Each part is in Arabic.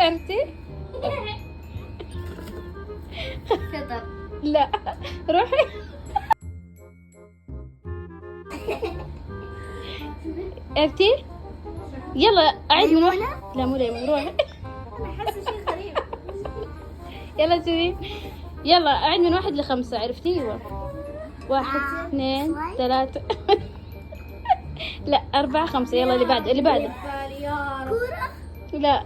عرفتي؟ شطر. لا روحي. عرفتي؟ يلا أعيد من واحد. لا مو ليمون، روحي. انا حاسه شيء غريب. يلا سوي. يلا أعيد من 1 ل5. عرفتي؟ ايوه 1 2 3 لا 4 5. يلا اللي بعده اللي بعده. كورة. لا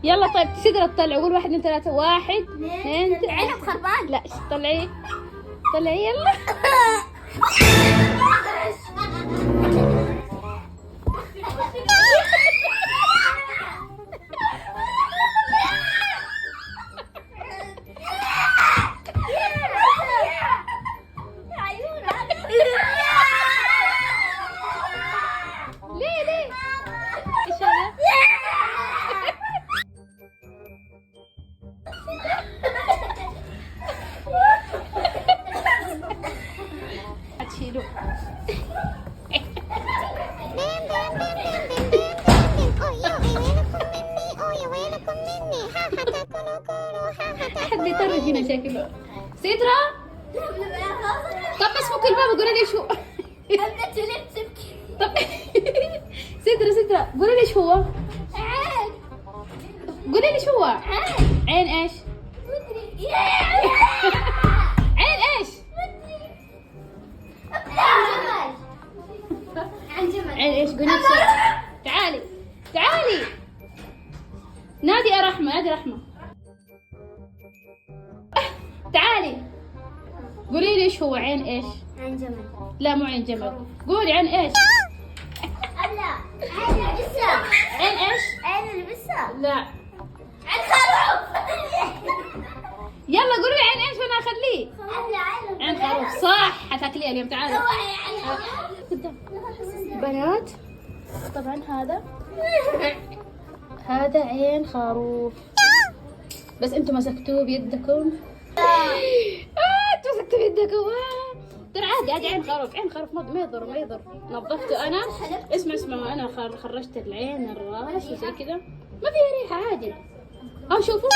يلا طيب تقدر تطلع. قول 1 2 3. 1 2 عنب خربان. لا طلعي طلعي يلا. ليه ليه ايش هذا؟ هتشيلوه. حد بيطرد هنا شكله. سيدرا طب بس فك الباب قولي لي شو. طب سيدرا قولي لي شو هو. عين. قولي لي شو هو. عين ايش؟ عين ايش؟ عن جمل. عين ايش؟ قولي بسرعة. تعالي تعالي. نادي يا رحمة، نادي رحمة. تعالي قولي لي ايش هو. عين ايش؟ عن جمل. لا مو عين جمل. قولي عين ايش؟ لا. عين البسة. عين ايش؟ عين البسة. لا عين خروف. يلا قولي لي عين ايش وانا اخليه. عين خروف صح. حتاكليها اليوم. تعالي قدام. بنات طبعا هذا عين خروف، بس انتم مسكتوه بيدكم. انتم مسكتوه بيدكم. ترى عادي عين خروف. عين خروف ما يضر ما يضر. نظفته انا. اسمع انا خرجت العين الراس وزي كذا ما فيها ريحه عادي. شوفوا.